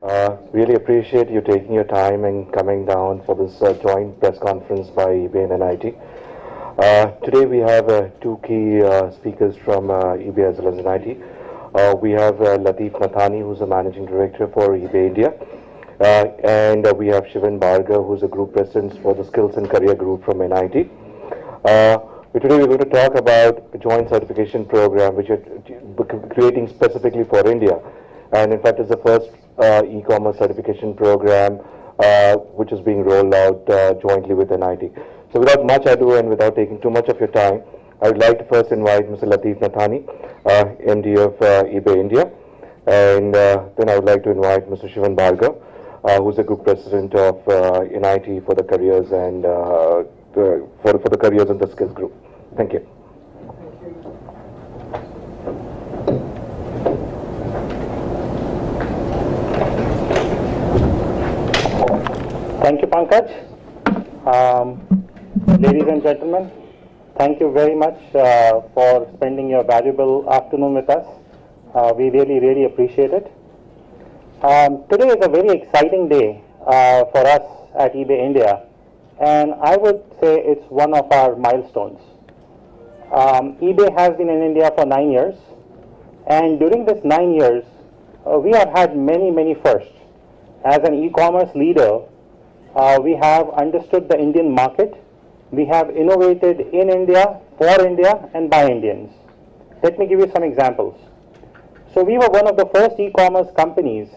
Really appreciate you taking your time and coming down for this joint press conference by eBay and NIT. Today we have two key speakers from eBay as well as NIT. We have Latif Nathani, who's the managing director for eBay India, and we have Shivan Bhargava, who's a group president for the Skills and Career Group from NIT. Today we're going to talk about a joint certification program which we're creating specifically for India, and in fact it's the first e-commerce certification program which is being rolled out jointly with NIT. So without much ado and without taking too much of your time, I would like to first invite Mr. Latif Nathani, MD of eBay India, and then I would like to invite Mr. Shivan Bhargava, who's the group president of NIT for the careers and for the careers and the skills group. Thank you. Thank you, Pankaj. Ladies and gentlemen, thank you very much for spending your valuable afternoon with us. We really appreciate it. Today is a very exciting day for us at eBay India, and I would say it's one of our milestones. eBay has been in India for 9 years, and during this 9 years, we have had many firsts. As an e-commerce leader, we have understood the Indian market. We have innovated in India, for India, and by Indians. Let me give you some examples. So we were one of the first e-commerce companies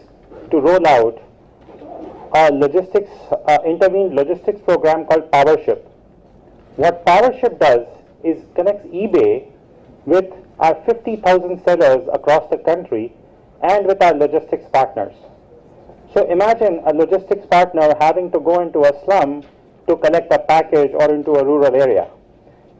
to roll out a intervened logistics program called PowerShip. What PowerShip does is connects eBay with our 50,000 sellers across the country and with our logistics partners. So imagine a logistics partner having to go into a slum to collect a package or into a rural area.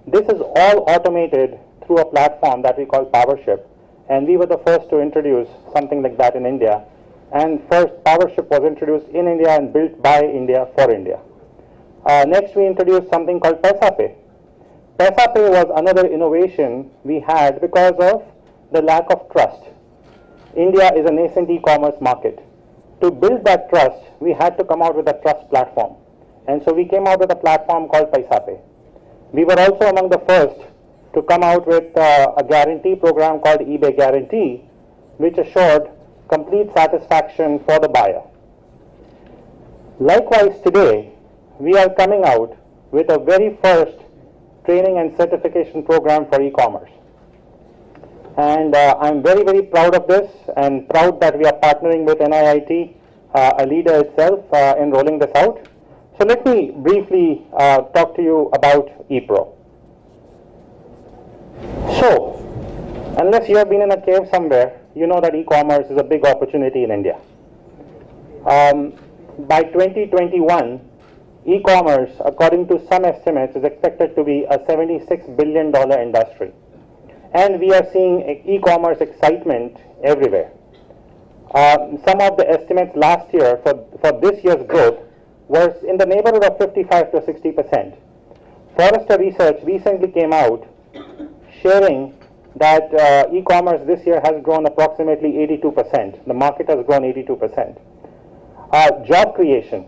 This is all automated through a platform that we call PowerShip, and we were the first to introduce something like that in India. And first, PowerShip was introduced in India and built by India for India. Next, we introduced something called PaisaPay. PaisaPay was another innovation we had because of the lack of trust. India is a nascent e-commerce market. To build that trust, we had to come out with a trust platform. And so we came out with a platform called PaisaPay. We were also among the first to come out with a guarantee program called eBay Guarantee, which assured complete satisfaction for the buyer. Likewise, today, we are coming out with a very first training and certification program for e-commerce. And I'm very proud of this and proud that we are partnering with NIIT, a leader itself, in rolling this out. So let me briefly talk to you about ePro. So, unless you have been in a cave somewhere, you know that e-commerce is a big opportunity in India. By 2021, e-commerce, according to some estimates, is expected to be a $76 billion industry. And we are seeing e-commerce excitement everywhere. Some of the estimates last year for this year's growth was in the neighborhood of 55 to 60%. Forrester Research recently came out sharing that e-commerce this year has grown approximately 82%. The market has grown 82%. Job creation,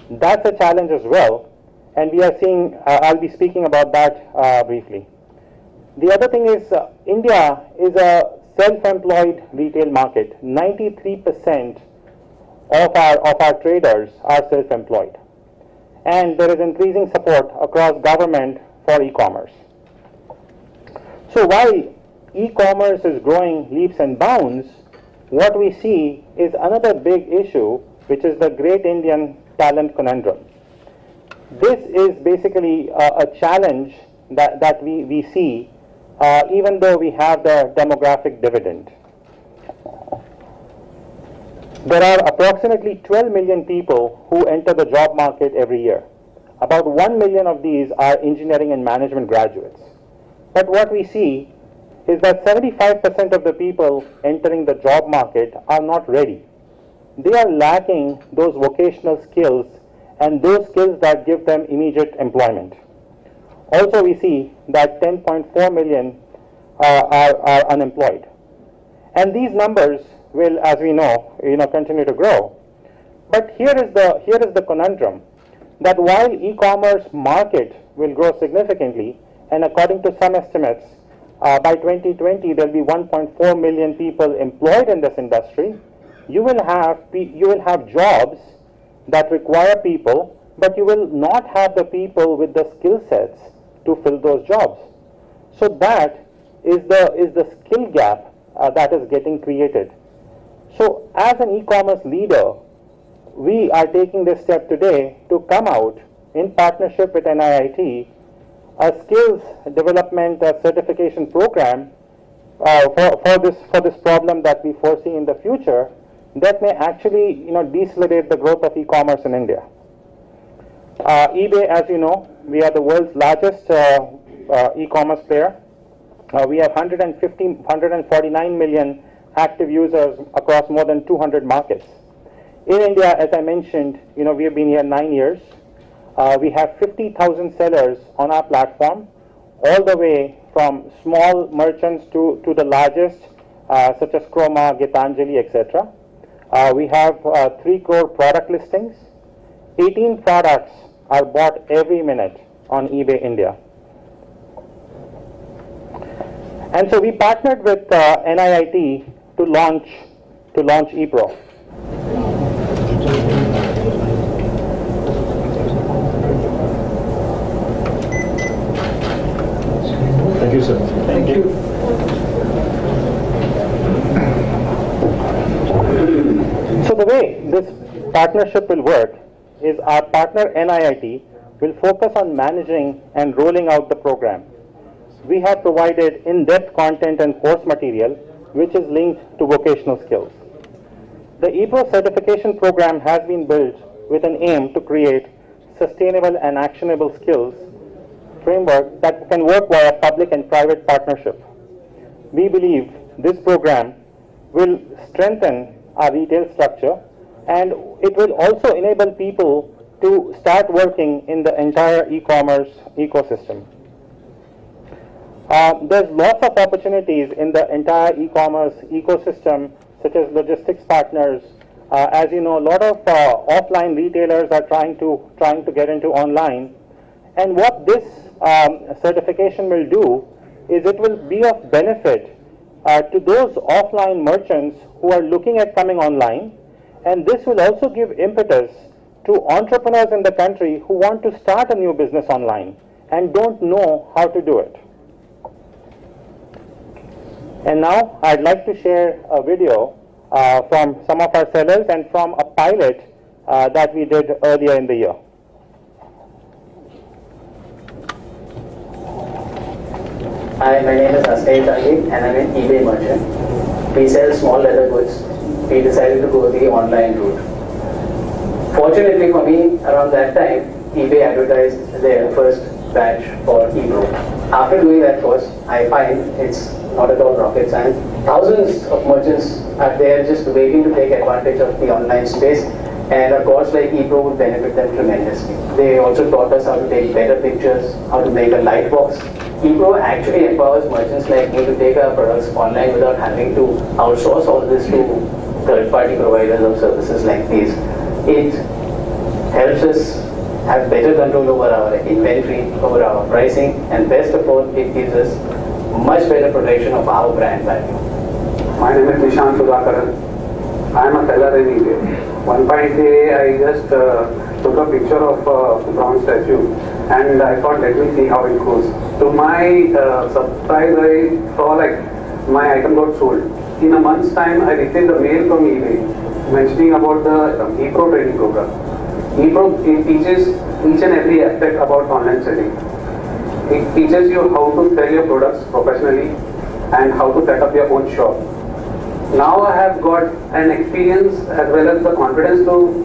that's a challenge as well. And we are seeing, I'll be speaking about that briefly. The other thing is India is a self-employed retail market. 93% of our traders are self-employed. And there is increasing support across government for e-commerce. So while e-commerce is growing leaps and bounds, what we see is another big issue, which is the great Indian talent conundrum. This is basically a challenge that we see even though we have the demographic dividend. There are approximately 12 million people who enter the job market every year. About 1 million of these are engineering and management graduates. But what we see is that 75% of the people entering the job market are not ready. They are lacking those vocational skills and those skills that give them immediate employment. Also, we see that 10.4 million are unemployed. And these numbers will, as we know, continue to grow. But here is the conundrum, that while e-commerce market will grow significantly, and according to some estimates, by 2020 there will be 1.4 million people employed in this industry, you will have jobs that require people, but you will not have the people with the skill sets to fill those jobs. So that is the skill gap that is getting created. So as an e-commerce leader, we are taking this step today to come out in partnership with NIIT, a skills development certification program for this problem that we foresee in the future, that may actually decelerate the growth of e-commerce in India. eBay, as you know, we are the world's largest e-commerce player. We have 149 million active users across more than 200 markets. In India, as I mentioned, we have been here 9 years. We have 50,000 sellers on our platform, all the way from small merchants to the largest, such as Chroma, Gitanjali, etc. We have 3 crore product listings. 18 products are bought every minute on eBay India. And so we partnered with NIIT to launch ePro. Thank you, sir. Thank you. So the way this partnership will work is our partner NIIT will focus on managing and rolling out the program. We have provided in-depth content and course material which is linked to vocational skills. The ePro certification program has been built with an aim to create sustainable and actionable skills framework that can work via public and private partnership. We believe this program will strengthen our retail structure, and it will also enable people to start working in the entire e-commerce ecosystem. There's lots of opportunities in the entire e-commerce ecosystem, such as logistics partners. As you know, a lot of offline retailers are trying to get into online. And what this certification will do is it will be of benefit to those offline merchants who are looking at coming online. And this will also give impetus to entrepreneurs in the country who want to start a new business online and don't know how to do it. And now I'd like to share a video from some of our sellers and from a pilot that we did earlier in the year. Hi, my name is Latif Nathani and I'm an eBay merchant. We sell small leather goods. We decided to go the online route. Fortunately for me, around that time, eBay advertised their first batch for ePro. After doing that course, I find it's not at all rocket science. Thousands of merchants are there just waiting to take advantage of the online space, and a course like ePro would benefit them tremendously. They also taught us how to take better pictures, how to make a light box. ePro actually empowers merchants like me to take our products online without having to outsource all this to third-party providers of services like these. It helps us have better control over our inventory, over our pricing, and best of all, it gives us much better protection of our brand value. My name is Nishan Sudhakaran. I am a seller in eBay. One fine day I just took a picture of a bronze statue and I thought, let me see how it goes. To my surprise, I saw like my item got sold. In a month's time, I received a mail from eBay mentioning about the ePro training program. ePro teaches each and every aspect about online selling. It teaches you how to sell your products professionally and how to set up your own shop. Now I have got an experience as well as the confidence to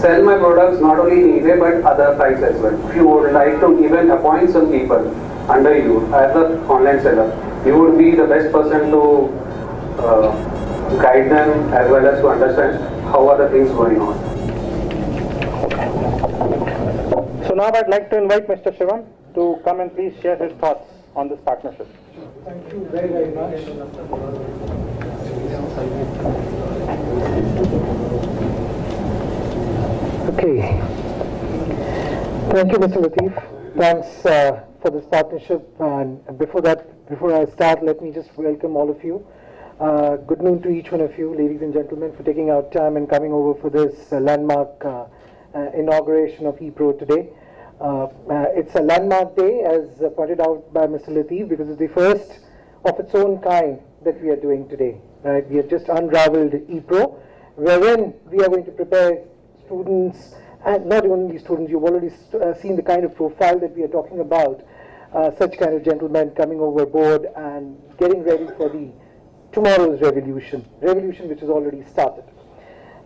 sell my products not only in eBay but other sites as well. If you would like to even appoint some people under you as an online seller, you would be the best person to guide them as well as to understand how are the things going on. So now I'd like to invite Mr. Shivan to come and please share his thoughts on this partnership. Thank you very, very much. Thank you, Mr. Latif. Thanks for this partnership. And before I start, let me just welcome all of you. Good noon to each one of you, ladies and gentlemen, for taking out time and coming over for this landmark inauguration of ePro today. It's a landmark day, as pointed out by Mr. Latif, because it's the first of its own kind that we are doing today. Right? We have just unraveled ePro, wherein we are going to prepare students, and not only students, you've already seen the kind of profile that we are talking about, such kind of gentlemen coming overboard and getting ready for the tomorrow's revolution which has already started.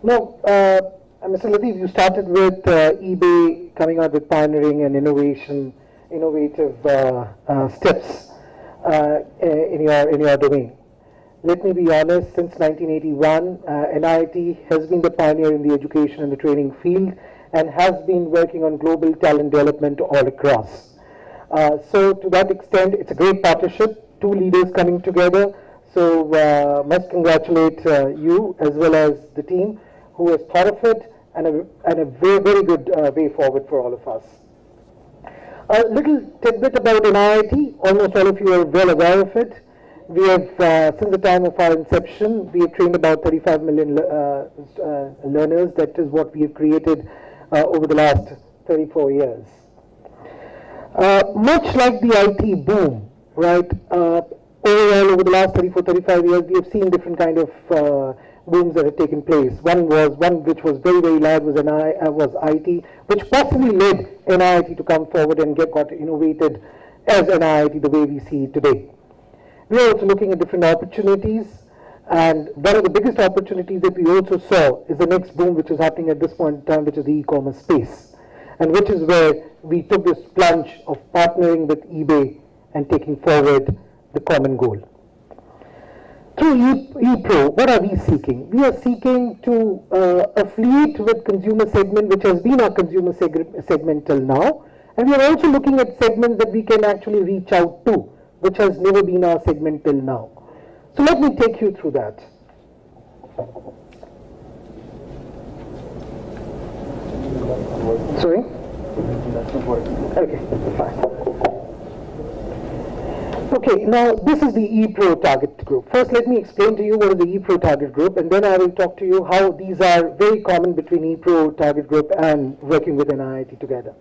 Now, Mr. Latif, you started with eBay coming out with pioneering and innovative steps in your domain. Let me be honest, since 1981, NIIT has been the pioneer in the education and the training field and has been working on global talent development all across. So to that extent, it's a great partnership, two leaders coming together. So must congratulate you as well as the team who has thought of it, and a very, very good way forward for all of us. A little tidbit about NIIT, almost all of you are well aware of it. We have, since the time of our inception, we have trained about 35 million learners. That is what we have created over the last 34 years. Much like the IT boom, right? Overall, over the last 35 years, we have seen different kind of booms that have taken place. One which was very, very large was IT, which possibly led NIIT to come forward and got innovated as NIIT the way we see it today. We are also looking at different opportunities, and one of the biggest opportunities that we also saw is the next boom which is happening at this point in time, which is the e-commerce space, and which is where we took this plunge of partnering with eBay and taking forward the common goal. Through ePro, what are we seeking? We are seeking to affiliate with consumer segment, which has been our consumer segment till now, and we are also looking at segments that we can actually reach out to, which has never been our segment till now. So let me take you through that. Sorry? Okay, fine. Okay, now this is the ePro target group. First, let me explain to you what is the ePro target group, and then I will talk to you how these are very common between ePro target group and working with NIIT together.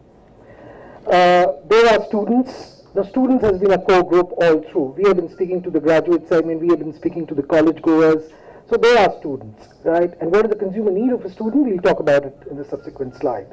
There are students. The students has been a core group all through. We have been speaking to the graduate segment, we have been speaking to the college goers. So there are students, right? And what is the consumer need of a student? We'll talk about it in the subsequent slide.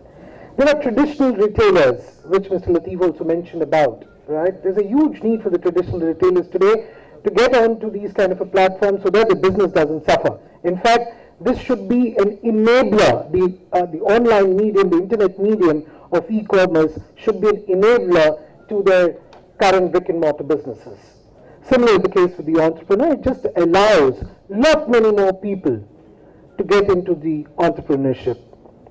There are traditional retailers, which Mr. Latif also mentioned about, right? There's a huge need for the traditional retailers today to get onto these kind of a platform so that the business doesn't suffer. In fact, this should be an enabler. The online medium, the internet medium of e-commerce should be an enabler to their current brick and mortar businesses. Similarly, the case with the entrepreneur, it just allows lot many more people to get into the entrepreneurship,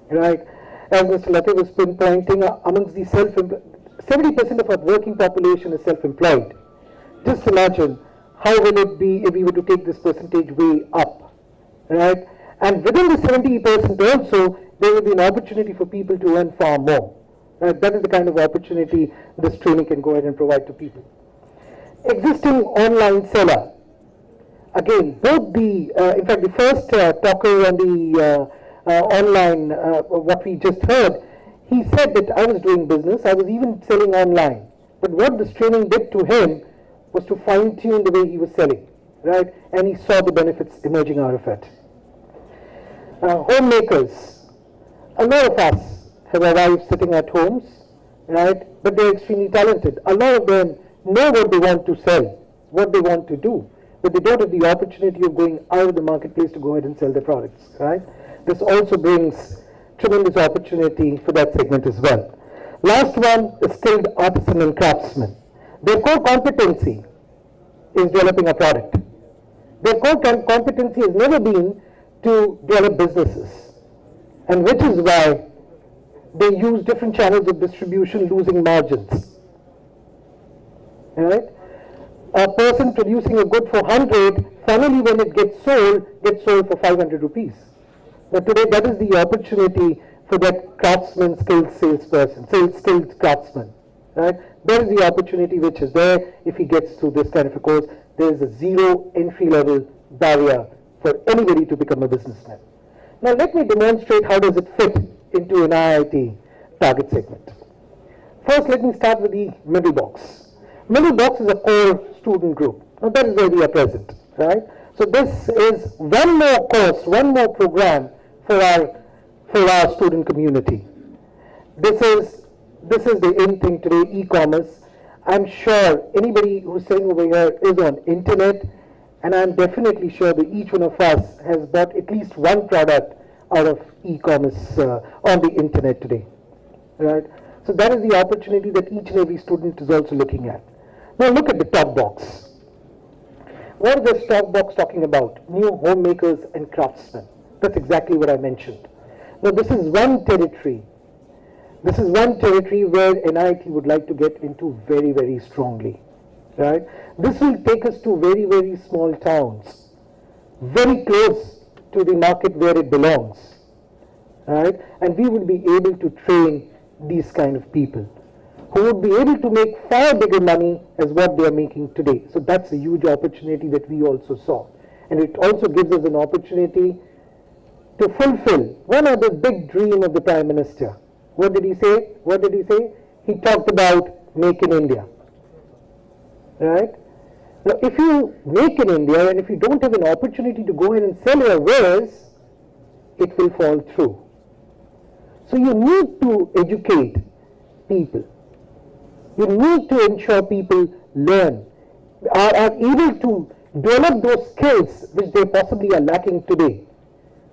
right? As Mr. Latif was pinpointing, amongst the 70% of our working population is self-employed. Just imagine how will it be if we were to take this percentage way up, right? And within the 70% also, there will be an opportunity for people to earn far more. That is the kind of opportunity this training can go ahead and provide to people. Existing online seller. Again, both the, in fact, the first talker on the online, what we just heard, he said that I was doing business, I was even selling online. But what this training did to him was to fine-tune the way he was selling, right? And he saw the benefits emerging out of it. Homemakers. A lot of us have arrived sitting at homes, right? But they're extremely talented. A lot of them know what they want to sell, what they want to do, but they don't have the opportunity of going out of the marketplace to go ahead and sell their products, right? This also brings tremendous opportunity for that segment as well. Last one is skilled artisan and craftsmen. Their core competency is developing a product. Their core competency has never been to develop businesses, and which is why they use different channels of distribution, losing margins. Right? A person producing a good for 100, finally when it gets sold for 500 rupees. But today that is the opportunity for that craftsman, skilled salesperson, skilled craftsman, right? There is the opportunity which is there. If he gets through this kind of a course, there is a zero entry-level barrier for anybody to become a businessman. Now let me demonstrate how does it fit into an IIT target segment. First, let me start with the middle box. Middle box is a core student group. Now that is where we are present, right? So this is one more course, one more program for our student community. This is the in thing today, e-commerce. I'm sure anybody who's sitting over here is on internet, and I'm definitely sure that each one of us has bought at least one product out of e-commerce on the internet today, right? So that is the opportunity that each and every student is also looking at. Now look at the top box. What is this top box talking about? New homemakers and craftsmen. That's exactly what I mentioned. Now this is one territory. This is one territory where NIIT would like to get into very, very strongly, right? This will take us to very, very small towns, very close to the market where it belongs, right? And we would be able to train these kind of people who would be able to make far bigger money as what they are making today. So that's a huge opportunity that we also saw. And it also gives us an opportunity to fulfill one other big dream of the Prime Minister. What did he say? What did he say? He talked about Make in India, right? Now, if you make in India and if you don't have an opportunity to go ahead and sell your wares, it will fall through. So you need to educate people. You need to ensure people learn, are able to develop those skills which they possibly are lacking today.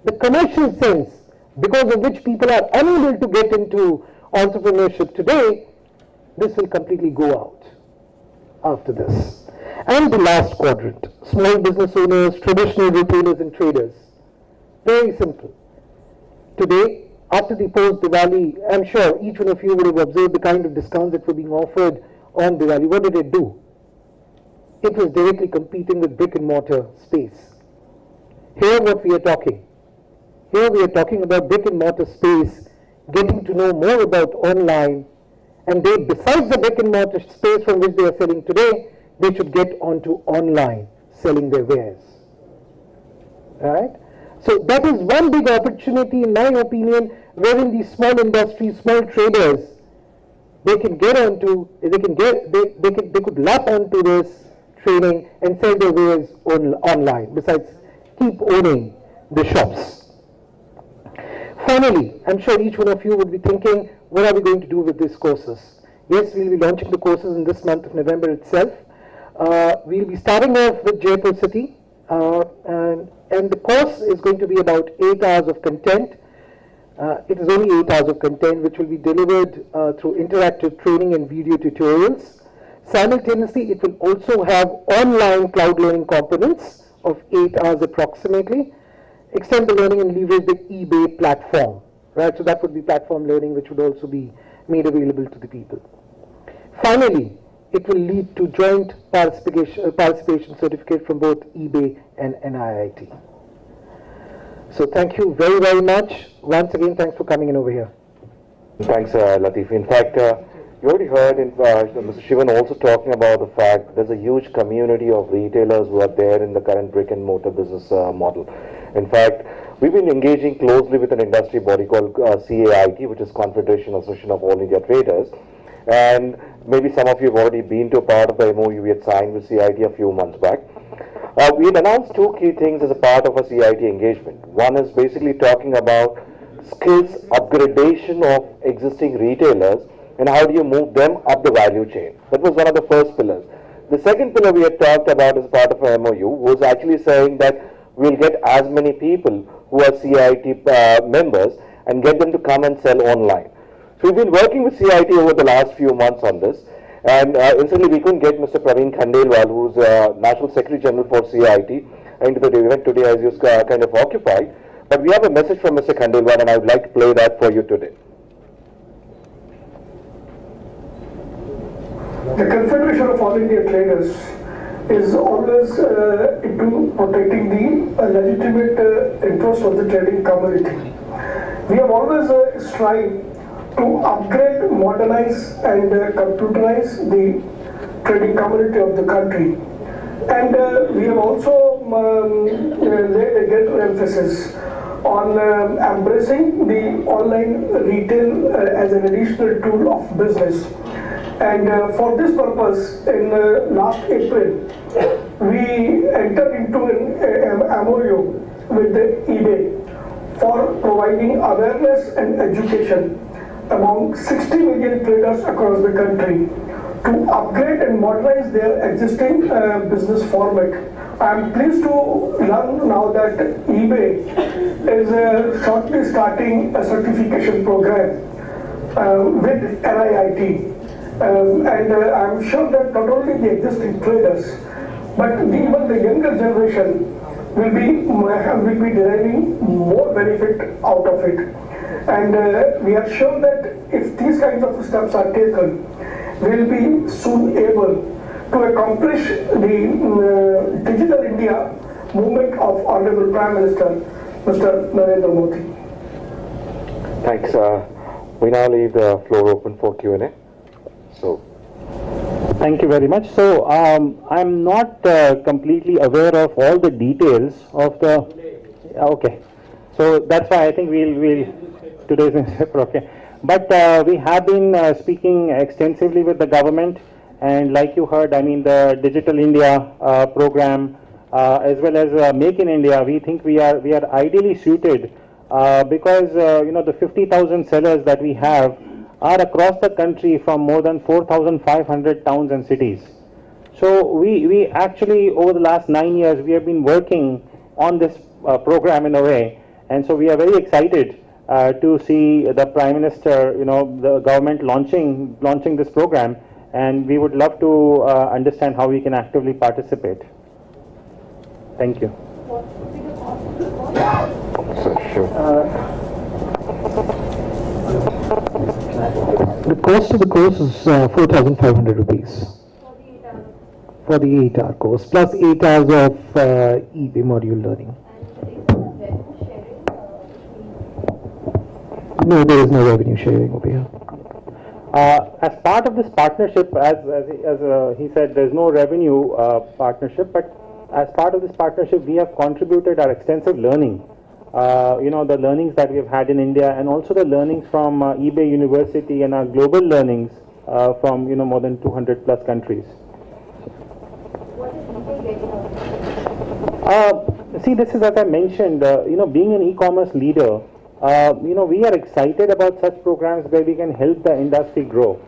The commercial sense, because of which people are unable to get into entrepreneurship today, this will completely go out after this. And the last quadrant, small business owners, traditional retailers and traders. Very simple. Today, after the post-Diwali, I'm sure each one of you would have observed the kind of discounts that were being offered on Diwali. What did it do? It was directly competing with brick and mortar space. Here what we are talking. Here we are talking about brick and mortar space, getting to know more about online, and they, besides the brick and mortar space from which they are selling today, they should get onto online selling their wares. Right? So that is one big opportunity, in my opinion, wherein these small industries, small traders, they can get onto, they could lap onto this training and sell their wares online, besides keep owning the shops. Finally, I'm sure each one of you would be thinking, what are we going to do with these courses? Yes, we'll be launching the courses in this month of November itself. We'll be starting off with Jaipur City, and the course is going to be about 8 hours of content. It is only 8 hours of content which will be delivered through interactive training and video tutorials. Simultaneously, it will also have online cloud learning components of 8 hours approximately. Extend the learning and leverage the eBay platform, right? So that would be platform learning which would also be made available to the people. Finally, it will lead to joint participation certificate from both eBay and NIIT. So thank you very, very much. Once again, thanks for coming in over here. Thanks, Latif. In fact, you already heard Mr. Shivan also talking about the fact there's a huge community of retailers who are there in the current brick and mortar business model. In fact, we've been engaging closely with an industry body called CAIT, which is Confederation Association of All India Traders. And maybe some of you have already been to a part of the MOU we had signed with CIT a few months back. We had announced two key things as a part of a CIT engagement. One is basically talking about skills upgradation of existing retailers and how do you move them up the value chain. That was one of the first pillars. The second pillar we had talked about as part of our MOU was actually saying that we'll get as many people who are CIT members and get them to come and sell online. So we've been working with CIT over the last few months on this, and incidentally we couldn't get Mr. Praveen Khandelwal, who's National Secretary General for CIT, into the event today as he was kind of occupied. But we have a message from Mr. Khandelwal, and I would like to play that for you today. The Confederation of All India Traders is always into protecting the legitimate interest of the trading community. We have always strived to upgrade, modernize and computerize the trading community of the country. And we have also laid a greater emphasis on embracing the online retail as an additional tool of business. And for this purpose, in last April, we entered into an MOU with the eBay for providing awareness and education among 60 million traders across the country to upgrade and modernize their existing business format. I am pleased to learn now that eBay is shortly starting a certification program with NIIT. And I'm sure that not only the existing traders, but even the younger generation will be deriving more benefit out of it. And we are sure that if these kinds of steps are taken, we'll be soon able to accomplish the Digital India movement of Honorable Prime Minister, Mr. Narendra Modi. Thanks. We now leave the floor open for Q&A. So, thank you very much. So I'm not completely aware of all the details of the. Okay, so that's why I think we'll today's newspaper. Okay, but we have been speaking extensively with the government, and like you heard, I mean the Digital India program as well as Make in India. We think we are ideally suited because the 50,000 sellers that we have are across the country from more than 4,500 towns and cities. So we actually, over the last 9 years, we have been working on this program in a way, and so we are very excited to see the Prime Minister, the government launching this program, and we would love to understand how we can actively participate. Thank you. The cost of the course is 4,500 rupees for the 8-hour course, plus 8 hours of eBay module learning. No, there is no revenue sharing over here. As part of this partnership, as he said, there's no revenue partnership, but as part of this partnership, we have contributed our extensive learning. The learnings that we have had in India, and also the learnings from eBay University and our global learnings from more than 200 plus countries. What is eBay getting out? See, this is, as I mentioned, being an e-commerce leader, we are excited about such programs where we can help the industry grow.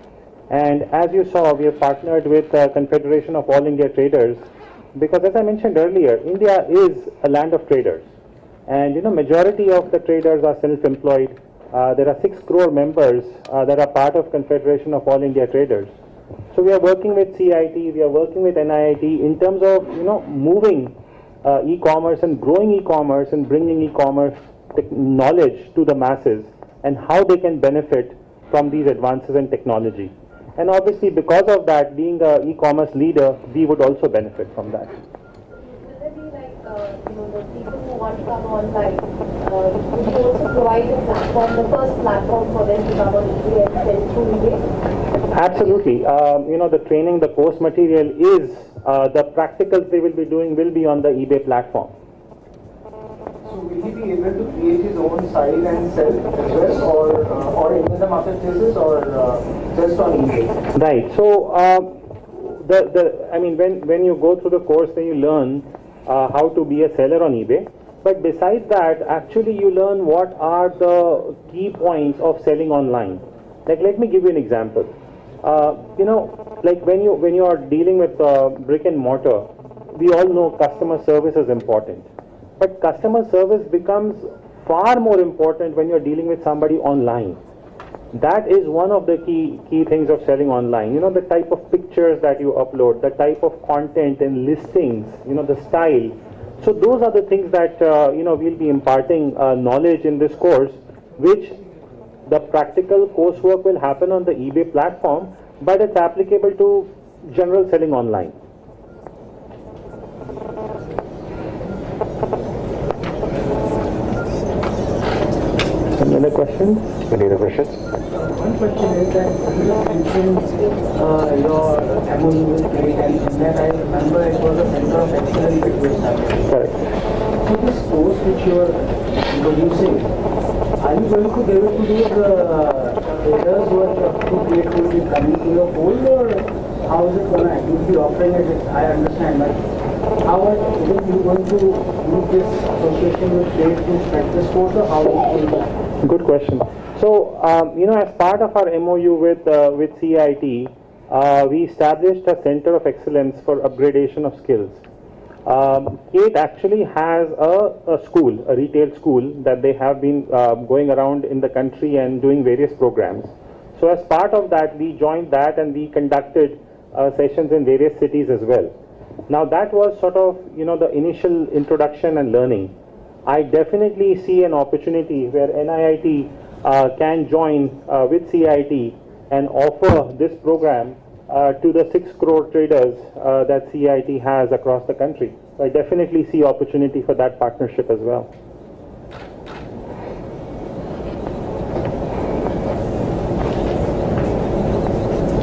And as you saw, we have partnered with Confederation of All India Traders, because as I mentioned earlier, India is a land of traders. And majority of the traders are self-employed. There are 6 crore members that are part of Confederation of All India Traders. So we are working with CIT, we are working with NIIT in terms of moving e-commerce and growing e-commerce and bringing e-commerce knowledge to the masses and how they can benefit from these advances in technology. And obviously, because of that, being an e-commerce leader, we would also benefit from that. Will there be like, the people who want to come online, would you also provide a platform, the first platform for them to come on eBay and sell through eBay? Absolutely. The training, the course material is, the practicals they will be doing will be on the eBay platform. So will he be able to create his own site and sell as well, or in the marketplaces, or just on eBay? Right. So when you go through the course, then you learn how to be a seller on eBay. But besides that, actually you learn what are the key points of selling online. Like, let me give you an example. Like when you are dealing with brick and mortar, we all know customer service is important. But customer service becomes far more important when you're dealing with somebody online. That is one of the key things of selling online. The type of pictures that you upload, the type of content and listings, the style. So those are the things that we'll be imparting knowledge in this course, which the practical coursework will happen on the eBay platform, but it's applicable to general selling online. Any other questions? Any other questions? One question is that you mentioned your MOU with Great, and then I remember it was a center of excellence that you established. Correct. So this course which you are introducing, are you going to give it to those traders who are too great who will be coming to your fold, or how is it going to? You will be offering it, I understand, but how are you going to use this association with trade to spread this course, or how will you do that? Good question. So, as part of our MOU with CIT, we established a center of excellence for upgradation of skills. It actually has a school, a retail school that they have been going around in the country and doing various programs. So as part of that, we joined that and we conducted sessions in various cities as well. Now that was sort of, the initial introduction and learning. I definitely see an opportunity where NIIT can join with CIT and offer this program to the 6 crore traders that CIT has across the country. So I definitely see opportunity for that partnership as well.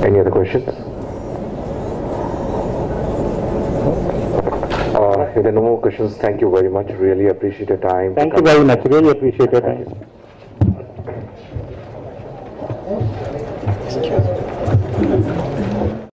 Any other questions? If there are no more questions, thank you very much. Really appreciate your time. Thank you very much. Really appreciate your time. Thank you.